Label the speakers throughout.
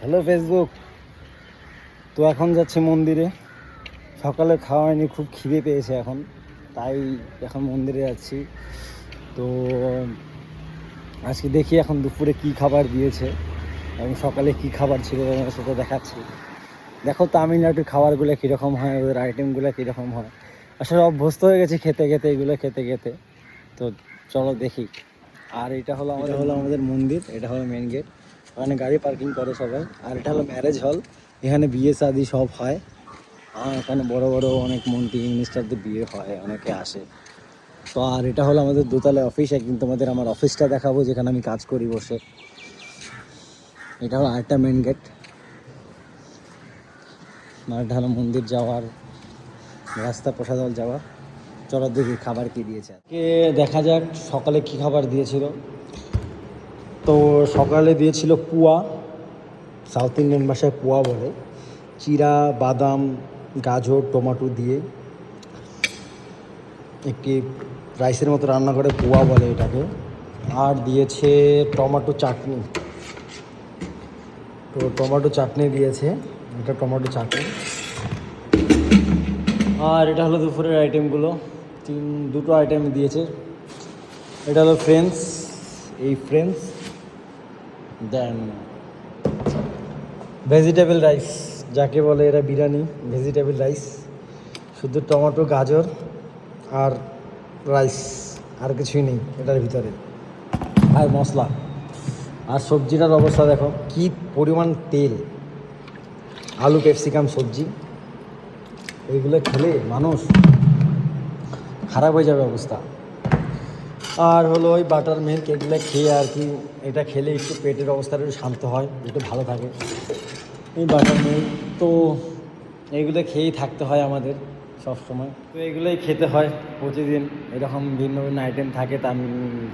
Speaker 1: Hello Facebook. তো এখন যাচ্ছি মন্দিরে। সকালে খাওয়া হয়নি, খুব খিদে পেয়েছে এখন, তাই এখন মন্দিরে যাচ্ছি। তো আজকে দেখি এখন দুপুরে কি খাবার দিয়েছে এবং সকালে কি খাবার ছিল তোমার সাথে দেখাচ্ছি। দেখো তামিলনাড়ুর খাবারগুলো কীরকম হয়, ওদের আইটেমগুলো কীরকম হয়। আসলে অভ্যস্ত হয়ে গেছি খেতে খেতে, এগুলো খেতে খেতে। তো চলো দেখি। আর এটা হলো আমাদের মন্দির, এটা হলো মেন গেট। ওখানে গাড়ি পার্কিং করে সবাই। আর এটা হলো ম্যারেজ হল, এখানে বিয়ে শাদি সব হয়। আর এখানে বড় বড় অনেক মন্ত্রী মিনিস্টারদের বিয়ে হয়, অনেকে আসে। তো আর এটা হলো আমাদের দোতলায় অফিস। একদিন তোমাদের আমার অফিসটা দেখাবো, যেখানে আমি কাজ করি বসে। এটা হলো আরেকটা মেন গেট। আর এটা হলো মন্দির যাওয়ার রাস্তা, প্রসাদ হল যাওয়ার। চলো দেখি খাবার কি দিয়েছে। কে দেখা যাক সকালে কি খাবার দিয়েছিল। তো সকালে দিয়েছিল পুয়া, সাউথ ইন্ডিয়ান ভাষায় পুয়া বলে। চিরা, বাদাম, গাজর, টমেটো দিয়ে একটি রাইসের মতো রান্না করে পুয়া বলে এটাকে। আর দিয়েছে টমেটো চাটনি। তো টমেটো চাটনি দিয়েছে, এটা টমেটো চাটনি। আর এটা হলো দুপুরের আইটেমগুলো, দুটো আইটেম দিয়েছে। এটা হলো ফ্রেঞ্চ, এই ফ্রেঞ্চ। দেন ভেজিটেবল রাইস, যাকে বলে এরা বিরিয়ানি, ভেজিটেবল রাইস। শুধু টমেটো, গাজর আর রাইস, আর কিছুই নেই এটার ভিতরে, আর মশলা। আর সবজিটার অবস্থা দেখো কি পরিমাণ তেল, আলু, ক্যাপসিকাম, সবজি। এইগুলো খেলে মানুষ খারাপ হয়ে যাবে অবস্থা। আর হলো ওই বাটার মিল্ক, এগুলো খেয়ে আর কি, এটা খেলে একটু পেটের অবস্থাটা একটু শান্ত হয়, একটু ভালো থাকে এই বাটার মিল্ক। তো এইগুলো খেয়েই থাকতে হয় আমাদের সব সময়। তো এগুলোই খেতে হয় প্রতিদিন। এরকম ভিন্ন ভিন্ন আইটেম থাকে,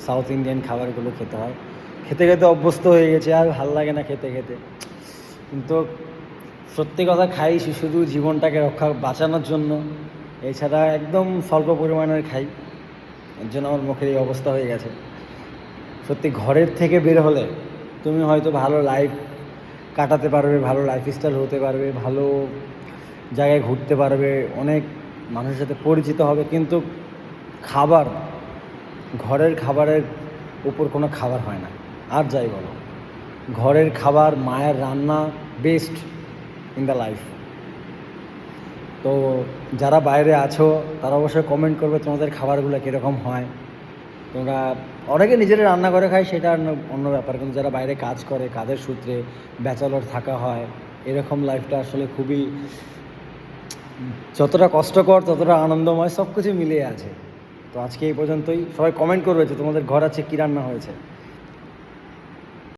Speaker 1: সাউথ ইন্ডিয়ান খাবারগুলো খেতে হয়। খেতে খেতে অভ্যস্ত হয়ে গেছে, আর ভালো লাগে না খেতে খেতে। কিন্তু সত্যি কথা, খাই শুধু জীবনটাকে বাঁচানোর জন্য। এছাড়া একদম স্বল্প পরিমাণের খাই, এর জন্য আমার মুখের এই অবস্থা হয়ে গেছে। সত্যি ঘরের থেকে বের হলে তুমি হয়তো ভালো লাইফ কাটাতে পারবে, ভালো লাইফস্টাইল হতে পারবে, ভালো জায়গায় ঘুরতে পারবে, অনেক মানুষের সাথে পরিচিত হবে। কিন্তু খাবার, ঘরের খাবারের উপর কোনো খাবার হয় না। আর যাই বলো, ঘরের খাবার, মায়ের রান্না বেস্ট ইন দ্য লাইফ। তো যারা বাইরে আছো তারা অবশ্যই কমেন্ট করবে তোমাদের খাবারগুলো কীরকম হয়। তোমরা, অনেকে নিজেরা রান্না করে খায়, সেটা অন্য ব্যাপার। কিন্তু যারা বাইরে কাজ করে, কাজের সূত্রে ব্যাচেলর থাকা হয়, এরকম লাইফটা আসলে খুবই, যতটা কষ্টকর ততটা আনন্দময়, সব কিছু মিলিয়ে আছে। তো আজকে এই পর্যন্তই। সবাই কমেন্ট করবে যে তোমাদের ঘর আছে কী রান্না হয়েছে।